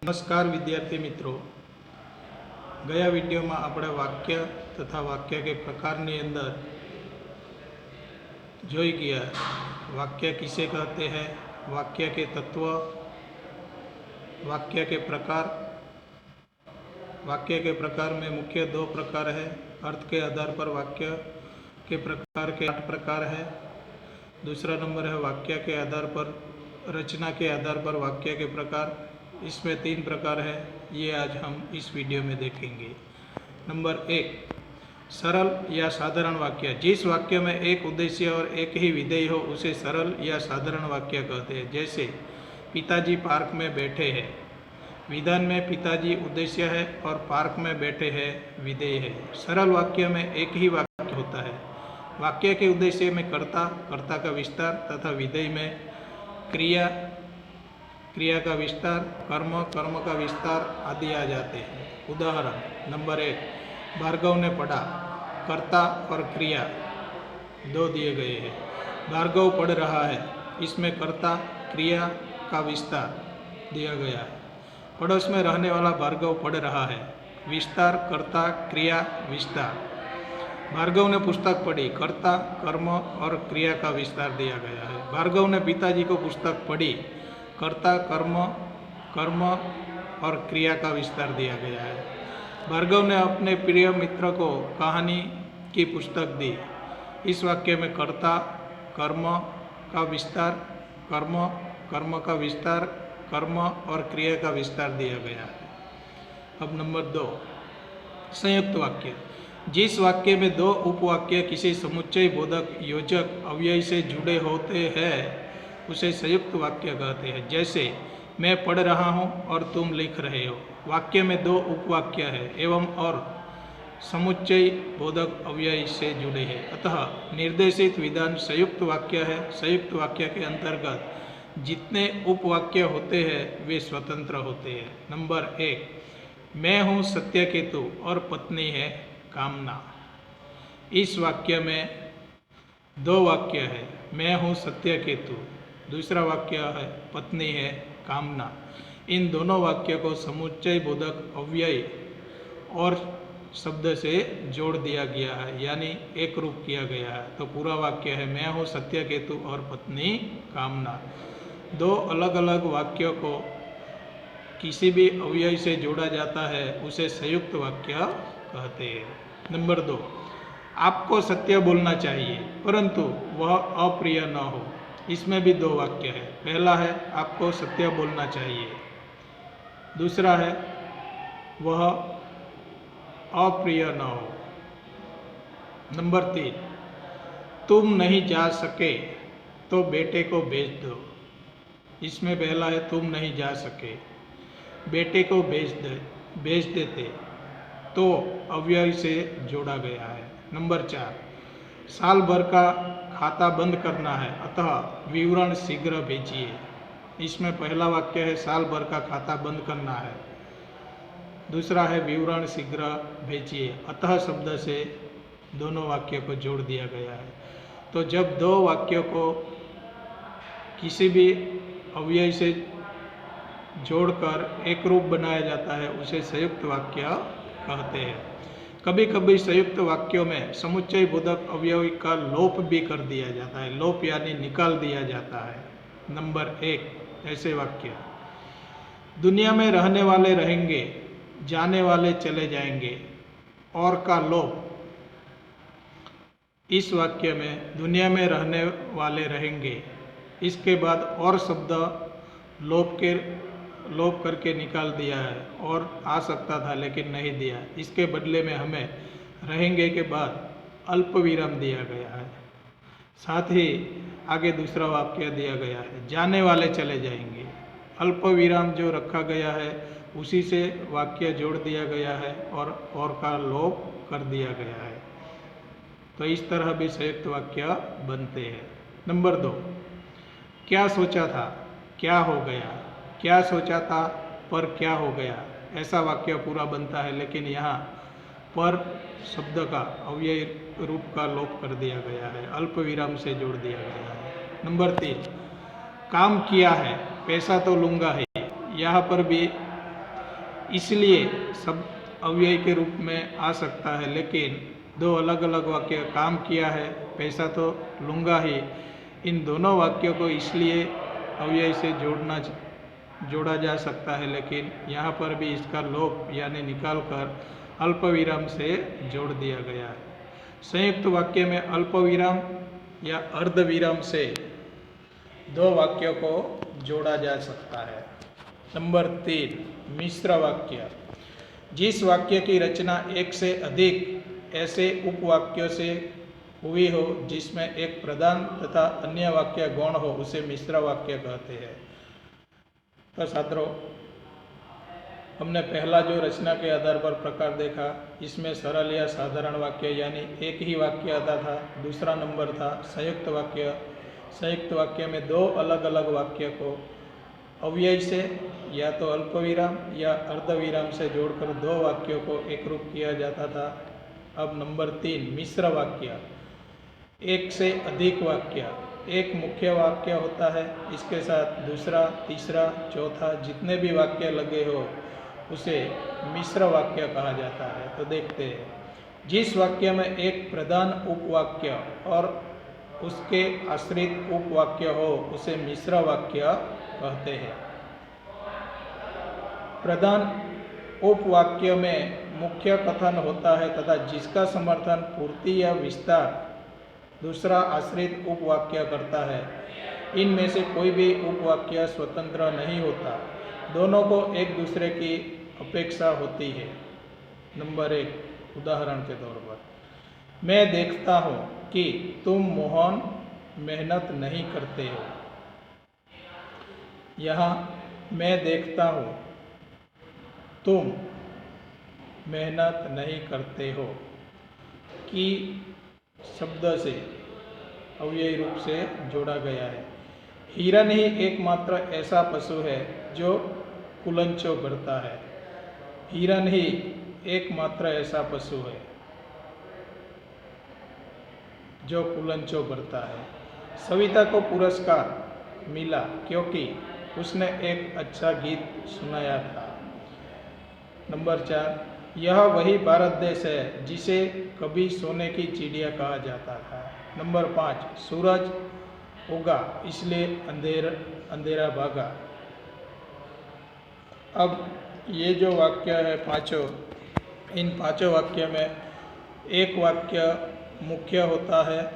नमस्कार विद्यार्थी मित्रों, गया वीडियो में આપણે वाक्य तथा वाक्य के प्रकार ની અંદર જોઈ ગયા। वाक्य किसे कहते हैं, वाक्य के तत्व, वाक्य के प्रकार। वाक्य के प्रकार में मुख्य दो प्रकार है। अर्थ के आधार पर वाक्य के प्रकार के 8 प्रकार है। दूसरा नंबर है वाक्य के आधार पर, रचना के आधार पर वाक्य के प्रकार। इसमें 3 प्रकार है, ये आज हम इस वीडियो में देखेंगे। नंबर 1, सरल या साधारण वाक्य। जिस वाक्य में एक उद्देश्य और एक ही विधेय हो उसे सरल या साधारण वाक्य कहते हैं। जैसे पिताजी पार्क में बैठे हैं। विधान में पिताजी उद्देश्य है और पार्क में बैठे हैं विधेय है। सरल वाक्य में एक ही वाक्य होता है। वाक्य के उद्देश्य में कर्ता, कर्ता का विस्तार तथा विधेय में क्रिया, क्रिया का विस्तार, कर्म, कर्म का विस्तार आदि आ जाते हैं। उदाहरण नंबर 1, भार्गव ने पढ़ा। कर्ता और क्रिया 2 दिए गए हैं। भार्गव पढ़ रहा है, इसमें कर्ता क्रिया का विस्तार दिया गया है। पड़ोस में रहने वाला भार्गव पढ़ रहा है, विस्तार कर्ता क्रिया विस्तार। भार्गव ने पुस्तक पढ़ी, कर्ता कर्म और क्रिया का विस्तार दिया गया है। भार्गव ने पिताजी को पुस्तक पढ़ी, कर्ता कर्म, कर्म और क्रिया का विस्तार दिया गया है। भार्गव ने अपने प्रिय मित्र को कहानी की पुस्तक दी। इस वाक्य में कर्ता कर्म का विस्तार, कर्म, कर्म का विस्तार, कर्म और क्रिया का विस्तार दिया गया है। अब नंबर 2, संयुक्त वाक्य। जिस वाक्य में 2 उपवाक्य किसी समुच्चय बोधक योजक अव्यय से जुड़े होते हैं उसे संयुक्त वाक्य कहते हैं। जैसे मैं पढ़ रहा हूँ और तुम लिख रहे हो। वाक्य में 2 उपवाक्य है एवं और समुच्चय बोधक अव्यय से जुड़े हैं, अतः निर्देशित विधान संयुक्त वाक्य है। संयुक्त वाक्य के अंतर्गत जितने उपवाक्य होते हैं वे स्वतंत्र होते हैं। नंबर 1, मैं हूँ सत्यकेतु और पत्नी है कामना। इस वाक्य में 2 वाक्य है, मैं हूँ सत्यकेतु, दूसरा वाक्य है पत्नी है कामना। इन दोनों वाक्य को समुच्चय बोधक अव्यय और शब्द से जोड़ दिया गया है, यानी एक रूप किया गया है। तो पूरा वाक्य है मैं हूँ सत्यकेतु और पत्नी कामना। 2 अलग अलग वाक्यों को किसी भी अव्यय से जोड़ा जाता है उसे संयुक्त वाक्य कहते हैं। नंबर 2, आपको सत्य बोलना चाहिए परंतु वह अप्रिय न हो। इसमें भी 2 वाक्य है। पहला है आपको सत्य बोलना चाहिए, दूसरा है वह अप्रिय न हो। नंबर 3, तुम नहीं जा सके तो बेटे को भेज दो। इसमें पहला है तुम नहीं जा सके, बेटे को भेज देते, तो अव्यय से जोड़ा गया है। नंबर 4, साल भर का खाता बंद करना है अतः विवरण शीघ्र भेजिए। इसमें पहला वाक्य है साल भर का खाता बंद करना है, दूसरा है विवरण शीघ्र भेजिए। अतः शब्द से दोनों वाक्यों को जोड़ दिया गया है। तो जब 2 वाक्यों को किसी भी अव्यय से जोड़कर एक रूप बनाया जाता है उसे संयुक्त वाक्य कहते हैं। कभी कभी संयुक्त वाक्यों में समुच्चय बोधक अवयव का लोप भी कर दिया जाता है। लोप यानी निकाल दिया जाता है। नंबर 1, ऐसे वाक्य, दुनिया में रहने वाले रहेंगे, जाने वाले चले जाएंगे। और का लोप। इस वाक्य में दुनिया में रहने वाले रहेंगे, इसके बाद और शब्द लोप करके निकाल दिया है। और आ सकता था लेकिन नहीं दिया। इसके बदले में हमें रहेंगे के बाद अल्प विराम दिया गया है। साथ ही आगे दूसरा वाक्य दिया गया है, जाने वाले चले जाएंगे। अल्प विराम जो रखा गया है उसी से वाक्य जोड़ दिया गया है और का लोप कर दिया गया है। तो इस तरह भी संयुक्त वाक्य बनते हैं। नंबर 2, क्या सोचा था क्या हो गया, क्या सोचा था पर क्या हो गया। ऐसा वाक्य पूरा बनता है, लेकिन यहाँ पर शब्द का अव्यय रूप का लोप कर दिया गया है, अल्प विराम से जोड़ दिया गया है। नंबर 3, काम किया है पैसा तो लूँगा है। यहाँ पर भी इसलिए सब अव्यय के रूप में आ सकता है, लेकिन दो अलग अलग वाक्य, काम किया है पैसा तो लूँगा ही, इन दोनों वाक्यों को इसलिए अव्यय से जोड़ा जा सकता है, लेकिन यहाँ पर भी इसका लोप यानी निकाल कर अल्प विराम से जोड़ दिया गया है। संयुक्त वाक्य में अल्प विराम या अर्ध विराम से दो वाक्यों को जोड़ा जा सकता है। नंबर 3, मिश्र वाक्य। जिस वाक्य की रचना एक से अधिक ऐसे उपवाक्यों से हुई हो जिसमें एक प्रधान तथा अन्य वाक्य गौण हो, उसे मिश्र वाक्य कहते हैं। तो छात्रों, हमने पहला जो रचना के आधार पर प्रकार देखा, इसमें सरल या साधारण वाक्य यानी एक ही वाक्य आता था। दूसरा नंबर था संयुक्त वाक्य। संयुक्त वाक्य में दो अलग अलग वाक्य को अव्यय से या तो अल्पविराम या अर्धविराम से जोड़कर दो वाक्यों को एकरूप किया जाता था। अब नंबर 3, मिश्र वाक्य। एक से अधिक वाक्य, एक मुख्य वाक्य होता है, इसके साथ दूसरा, तीसरा, चौथा जितने भी वाक्य लगे हो उसे मिश्र वाक्य कहा जाता है। तो देखते हैं, जिस वाक्य में एक प्रधान उपवाक्य और उसके आश्रित उपवाक्य हो उसे मिश्र वाक्य कहते हैं। प्रधान उपवाक्य में मुख्य कथन होता है तथा जिसका समर्थन पूर्ति या विस्तार दूसरा आश्रित उपवाक्य करता है। इनमें से कोई भी उपवाक्य स्वतंत्र नहीं होता, दोनों को एक दूसरे की अपेक्षा होती है। नंबर 1, उदाहरण के तौर पर, मैं देखता हूँ कि तुम मोहन मेहनत नहीं करते हो। यहाँ मैं देखता हूँ, तुम मेहनत नहीं करते हो कि शब्द से अव्ययी रूप से जोड़ा गया है। हिरन ही एकमात्र ऐसा पशु है जो कुलंचो भरता है। हिरन ही एकमात्र ऐसा पशु है जो कुलंचो भरता है। सविता को पुरस्कार मिला क्योंकि उसने एक अच्छा गीत सुनाया था। नंबर 4, यह वही भारत देश है जिसे कभी सोने की चिड़िया कहा जाता था। नंबर 5, सूरज उगा इसलिए अंधेरा भागा। अब ये जो वाक्य है पांचों, इन पांचों वाक्य में एक वाक्य मुख्य होता है,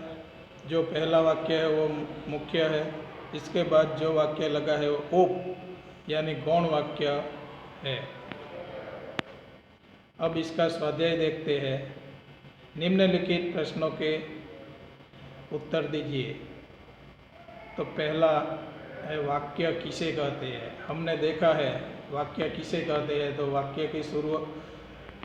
जो पहला वाक्य है वो मुख्य है। इसके बाद जो वाक्य लगा है वो उप यानी गौण वाक्य है। अब इसका स्वाध्याय देखते हैं। निम्नलिखित प्रश्नों के उत्तर दीजिए। तो पहला है, वाक्य किसे कहते हैं। हमने देखा है वाक्य किसे कहते हैं, तो वाक्य की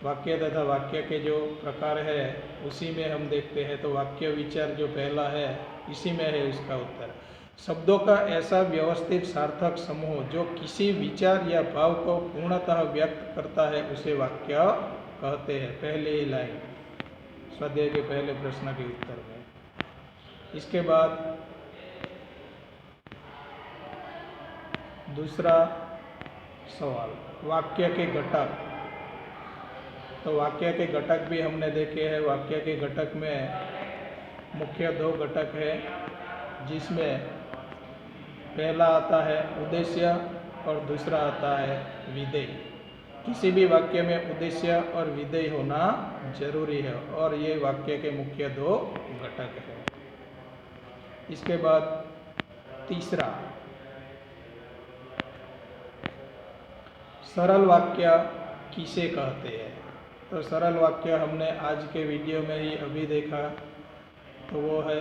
वाक्य तथा वाक्य के जो प्रकार है उसी में हम देखते हैं। तो वाक्य विचार जो पहला है इसी में है उसका उत्तर। शब्दों का ऐसा व्यवस्थित सार्थक समूह जो किसी विचार या भाव को पूर्णतः व्यक्त करता है उसे वाक्य कहते हैं। पहले ही लाइन स्वाध्याय के पहले प्रश्न के उत्तर में। इसके बाद दूसरा सवाल, वाक्य के घटक। तो वाक्य के घटक भी हमने देखे हैं। वाक्य के घटक में मुख्य दो घटक है, जिसमें पहला आता है उद्देश्य और दूसरा आता है विधेय। किसी भी वाक्य में उद्देश्य और विधेय होना जरूरी है और ये वाक्य के मुख्य दो घटक हैं। इसके बाद तीसरा, सरल वाक्य किसे कहते हैं। तो सरल वाक्य हमने आज के वीडियो में ही अभी देखा। तो वो है,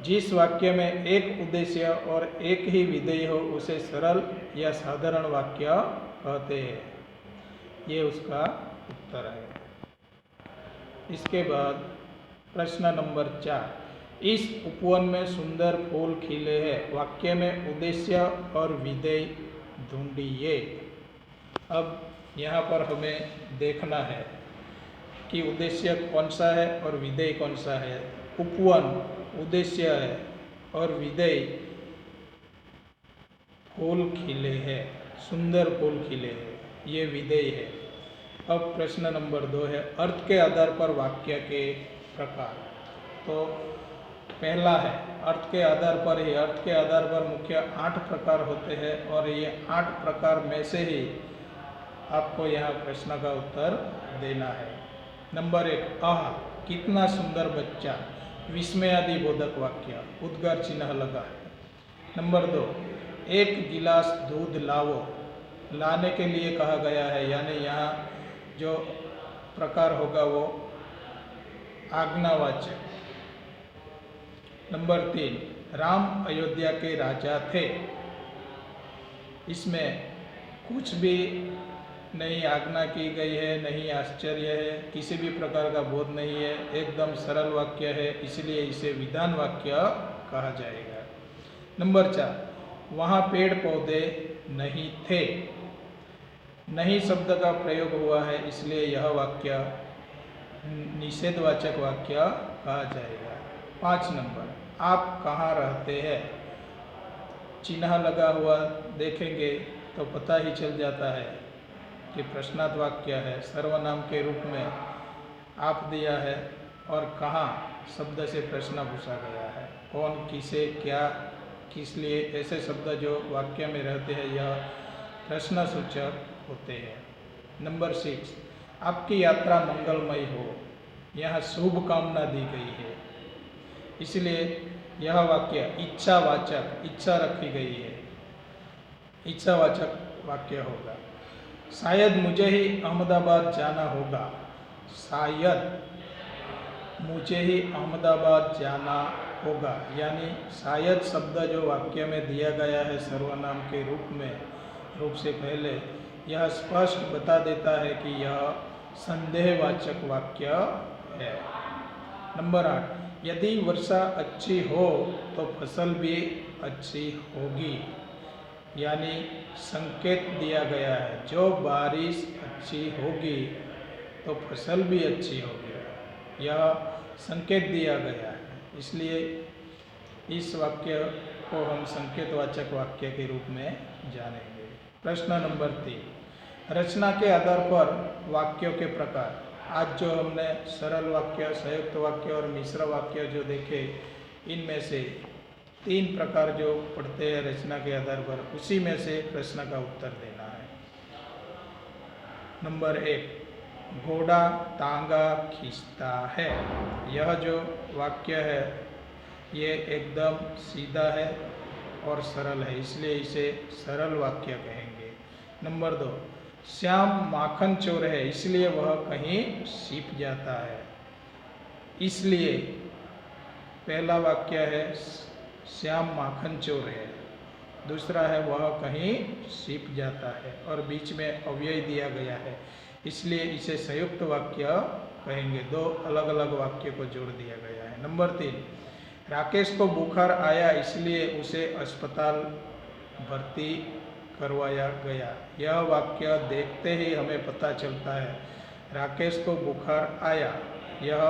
जिस वाक्य में एक उद्देश्य और एक ही विधेय हो उसे सरल या साधारण वाक्य कहते हैं। ये उसका उत्तर है। इसके बाद प्रश्न नंबर 4, इस उपवन में सुंदर फूल खिले हैं, वाक्य में उद्देश्य और विधेय ढूंढिए। अब यहाँ पर हमें देखना है कि उद्देश्य कौन सा है और विधेय कौन सा है। उपवन उद्देश्य है और विधेय फूल खिले हैं, सुंदर फूल खिले हैं। ये विधेय है। अब प्रश्न नंबर 2 है अर्थ के आधार पर वाक्य के प्रकार। तो पहला है अर्थ के आधार पर ही, अर्थ के आधार पर मुख्य 8 प्रकार होते हैं और ये 8 प्रकार में से ही आपको यहाँ प्रश्न का उत्तर देना है। नंबर 1 आह कितना सुंदर बच्चा, विस्मयादिबोधक वाक्य, उद्गार चिन्ह लगा है। नंबर 2 एक गिलास दूध लाओ, लाने के लिए कहा गया है, यानी यहाँ जो प्रकार होगा वो आज्ञावाचक। नंबर 3 राम अयोध्या के राजा थे, इसमें कुछ भी नहीं आज्ञा की गई है, नहीं आश्चर्य है, किसी भी प्रकार का बोध नहीं है, एकदम सरल वाक्य है, इसलिए इसे विधान वाक्य कहा जाएगा। नंबर 4 वहाँ पेड़ पौधे नहीं थे, नहीं शब्द का प्रयोग हुआ है, इसलिए यह वाक्य निषेधवाचक वाक्य कहा जाएगा। 5 नंबर आप कहाँ रहते हैं, चिन्ह लगा हुआ देखेंगे तो पता ही चल जाता है कि प्रश्नार्थ वाक्य है। सर्वनाम के रूप में आप दिया है और कहाँ शब्द से प्रश्न पूछा गया है, कौन, किसे, क्या, किस लिए, ऐसे शब्द जो वाक्य में रहते हैं यह प्रश्नसूचक होते हैं। नंबर 6 आपकी यात्रा मंगलमय हो, यहाँ शुभ कामना दी गई है, इसलिए यह वाक्य इच्छावाचक, इच्छा रखी गई है, इच्छावाचक वाक्य होगा। शायद मुझे ही अहमदाबाद जाना होगा, शायद मुझे ही अहमदाबाद जाना होगा, यानी शायद शब्द जो वाक्य में दिया गया है सर्वनाम के रूप से पहले, यह स्पष्ट बता देता है कि यह संदेहवाचक वाक्य है। नंबर 8 यदि वर्षा अच्छी हो तो फसल भी अच्छी होगी, यानी संकेत दिया गया है, जो बारिश अच्छी होगी तो फसल भी अच्छी होगी, यह संकेत दिया गया है, इसलिए इस वाक्य को हम संकेतवाचक वाक्य के रूप में जानेंगे। प्रश्न नंबर 3 रचना के आधार पर वाक्यों के प्रकार। आज जो हमने सरल वाक्य, संयुक्त वाक्य और मिश्र वाक्य जो देखे, इनमें से 3 प्रकार जो पढ़ते हैं रचना के आधार पर, उसी में से प्रश्न का उत्तर देना है। नंबर 1 घोड़ा तांगा खींचता है, यह जो वाक्य है ये एकदम सीधा है और सरल है, इसलिए इसे सरल वाक्य कहेंगे। नंबर 2 श्याम माखन चोर है, इसलिए वह कहीं छिप जाता है, इसलिए पहला वाक्य है श्याम माखन चोर है, दूसरा है वह कहीं छिप जाता है, और बीच में अव्यय दिया गया है, इसलिए इसे संयुक्त वाक्य कहेंगे। 2 अलग अलग वाक्य को जोड़ दिया गया है। नंबर 3 राकेश को बुखार आया, इसलिए उसे अस्पताल भर्ती करवाया गया, यह वाक्य देखते ही हमें पता चलता है राकेश को बुखार आया, यह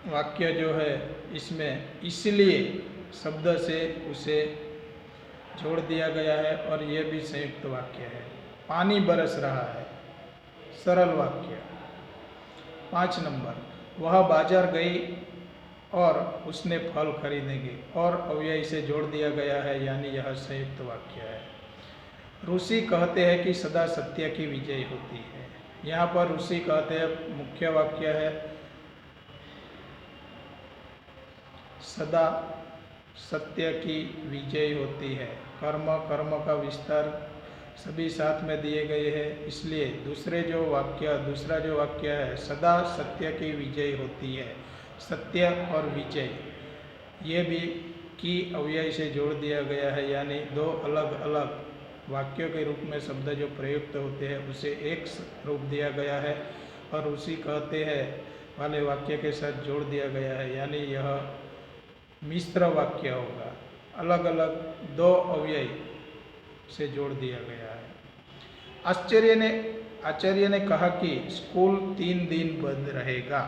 वाक्य जो है इसमें इसलिए शब्द से उसे जोड़ दिया गया है और यह भी संयुक्त वाक्य है। पानी बरस रहा है, सरल वाक्य। 5 नंबर वह बाजार गई और उसने फल खरीदेंगे, और अव्यय से जोड़ दिया गया है, यानी यह संयुक्त वाक्य है। ऋषि कहते हैं कि सदा सत्य की विजय होती है, यहाँ पर ऋषि कहते हैं मुख्य वाक्य है, सदा सत्य की विजय होती है। कर्म, कर्म का विस्तार सभी साथ में दिए गए हैं, इसलिए दूसरा जो वाक्य है सदा सत्य की विजय होती है, सत्य और विजय ये भी की अव्यय से जोड़ दिया गया है, यानी 2 अलग अलग वाक्यों के रूप में शब्द जो प्रयुक्त होते हैं उसे एक रूप दिया गया है, और उसी कहते हैं वाले वाक्य के साथ जोड़ दिया गया है, यानी यह मिश्र वाक्य होगा, अलग अलग 2 अव्यय से जोड़ दिया गया है। आचार्य ने कहा कि स्कूल 3 दिन बंद रहेगा,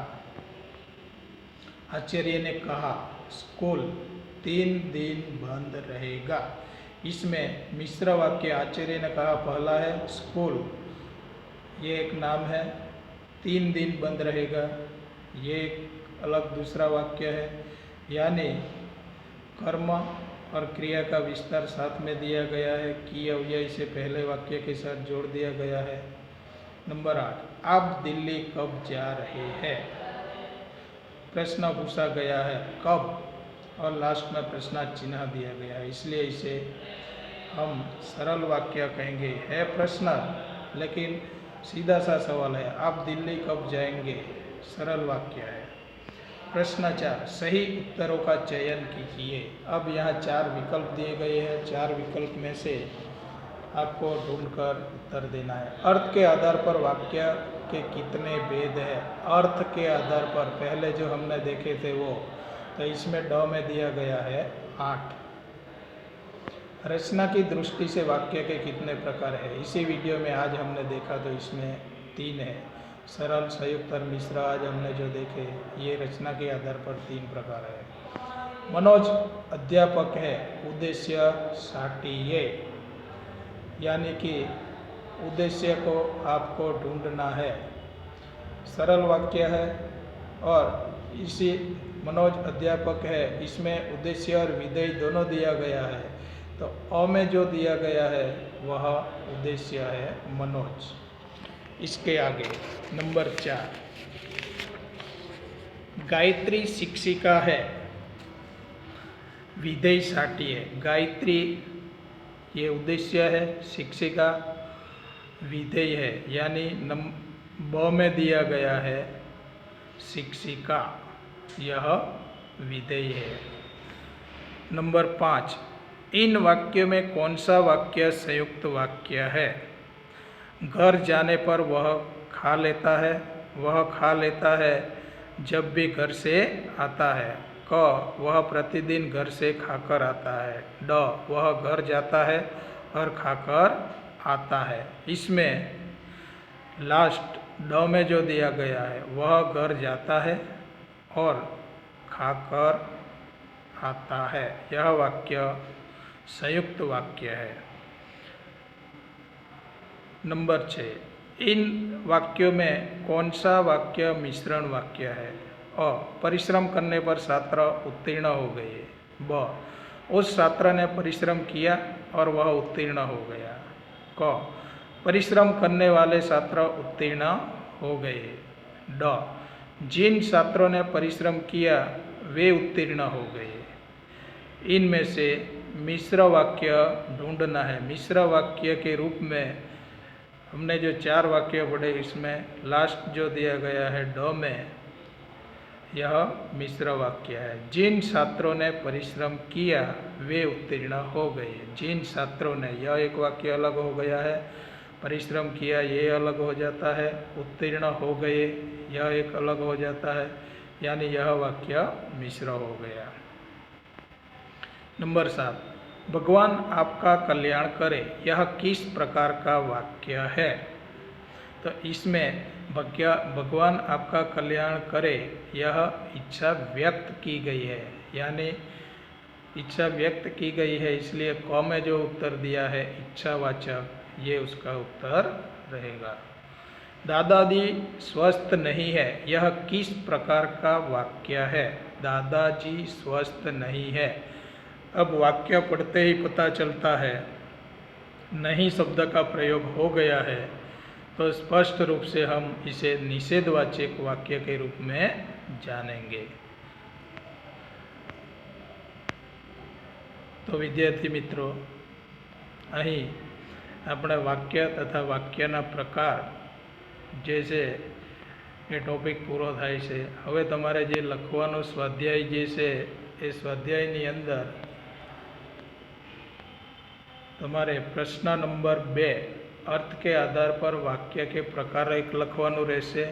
आचार्य ने कहा स्कूल 3 दिन बंद रहेगा, इसमें मिश्र वाक्य आचार्य ने कहा पहला है स्कूल, ये एक नाम है। 3 दिन बंद रहेगा, ये एक अलग दूसरा वाक्य है। यानी कर्म और क्रिया का विस्तार साथ में दिया गया है, की अव्यय से पहले वाक्य के साथ जोड़ दिया गया है। नंबर 8, आप दिल्ली कब जा रहे हैं? प्रश्न पूछा गया है कब, और लास्ट में प्रश्नार्थ चिन्ह दिया गया है, इसलिए इसे हम सरल वाक्य कहेंगे। है प्रश्न, लेकिन सीधा सा सवाल है, आप दिल्ली कब जाएंगे? सरल वाक्य है। प्रश्न 4, सही उत्तरों का चयन कीजिए। अब यहाँ 4 विकल्प दिए गए हैं, 4 विकल्प में से आपको ढूंढकर उत्तर देना है। अर्थ के आधार पर वाक्य के कितने भेद हैं? अर्थ के आधार पर पहले जो हमने देखे थे वो, तो इसमें ड में दिया गया है 8। रचना की दृष्टि से वाक्य के कितने प्रकार है? इसी वीडियो में आज हमने देखा तो इसमें 3 है। सरल, संयुक्त और मिश्र आज हमने जो देखे, ये रचना के आधार पर 3 प्रकार है। मनोज अध्यापक है, उद्देश्य साटिए, यानी कि उद्देश्य को आपको ढूंढना है। सरल वाक्य है और इसी मनोज अध्यापक है, इसमें उद्देश्य और विधेय दोनों दिया गया है। तो अ में जो दिया गया है वह उद्देश्य है मनोज। इसके आगे नंबर 4, गायत्री शिक्षिका है, विधेय साटिए। गायत्री ये उद्देश्य है, शिक्षिका विधेय है, यानी ब में दिया गया है शिक्षिका, यह विधेय है। नंबर 5, इन वाक्यों में कौन सा वाक्य संयुक्त वाक्य है? घर जाने पर वह खा लेता है, वह खा लेता है जब भी घर से आता है। क, वह प्रतिदिन घर से खाकर आता है। ड, वह घर जाता है और खाकर आता है। इसमें लास्ट ड में जो दिया गया है वह घर जाता है और खाकर आता है, यह वाक्य संयुक्त वाक्य है। नंबर 6, इन वाक्यों में कौन सा वाक्य मिश्रण वाक्य है? अ, परिश्रम करने पर छात्र उत्तीर्ण हो गए। ब, उस छात्र ने परिश्रम किया और वह उत्तीर्ण हो गया। क, परिश्रम करने वाले छात्र उत्तीर्ण हो गए। ड, जिन छात्रों ने परिश्रम किया वे उत्तीर्ण हो गए। इनमें से मिश्र वाक्य ढूंढना है। मिश्र वाक्य के रूप में हमने जो 4 वाक्य पढ़े, इसमें लास्ट जो दिया गया है ड में, यह मिश्र वाक्य है। जिन छात्रों ने परिश्रम किया वे उत्तीर्ण हो गए। जिन छात्रों ने, यह एक वाक्य अलग हो गया है। परिश्रम किया ये अलग हो जाता है। उत्तीर्ण हो गए यह एक अलग हो जाता है, यानी यह वाक्य मिश्र हो गया। नंबर 7, भगवान आपका कल्याण करे, यह किस प्रकार का वाक्य है? तो इसमें भगवान आपका कल्याण करे, यह इच्छा व्यक्त की गई है, यानी इच्छा व्यक्त की गई है, इसलिए क में जो उत्तर दिया है इच्छावाचक, ये उसका उत्तर रहेगा। दादाजी स्वस्थ नहीं है, यह किस प्रकार का वाक्य है? दादाजी स्वस्थ नहीं है। अब वाक्य पढ़ते ही पता चलता है नहीं शब्द का प्रयोग हो गया है, तो स्पष्ट रूप से हम इसे निषेधवाचक वाक्य के रूप में जानेंगे। तो विद्यार्थी मित्रों, અહીં આપણે વાક્ય તથા વાક્યના પ્રકાર જે છે એ ટોપિક પૂરો થાય છે। હવે તમારે જે લખવાનો સ્વાધ્યાય જે છે એ સ્વાધ્યાયની અંદર તમારે પ્રશ્ન નંબર 2 अर्थ के आधार पर वाक्य के प्रकार एक लखवानु रहेशे।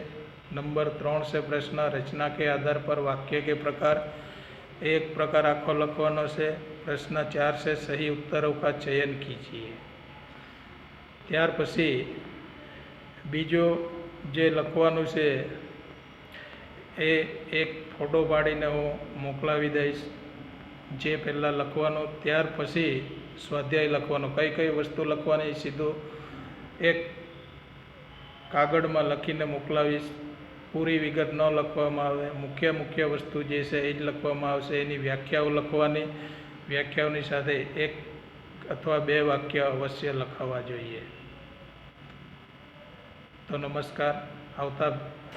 नंबर 3 से प्रश्न रचना के आधार पर वाक्य के प्रकार, एक प्रकार आखो लखवानो से। प्रश्न 4 से सही उत्तरों का चयन कीजिए। त्यार पछी बीजो जे लखवानु से ए एक फोटो पाड़ीने हूँ मोकलावी दईश। जे पहला लखवानो, त्यार पछी સ્વાધ્યાય લખવાનો, કઈ કઈ વસ્તુ લખવાની સીધું એક કાગળમાં લખીને મોકલાવીશ. પૂરી વિગત ન લખવામાં આવે, મુખ્ય વસ્તુ જે છે એ જ લખવામાં આવશે. એની વ્યાખ્યાઓ લખવાની, વ્યાખ્યાઓની સાથે 1 અથવા 2 વાક્ય અવશ્ય લખાવવા જોઈએ. તો નમસ્કાર. આવતા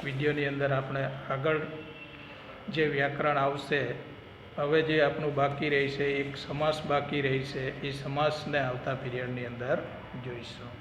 વિડીયોની અંદર આપણે આગળ જે વ્યાકરણ આવશે, હવે જે આપણું બાકી રહેશે એક સમાસ બાકી રહેશે, એ સમાસને આવતા પીરિયડની અંદર જોઈશું.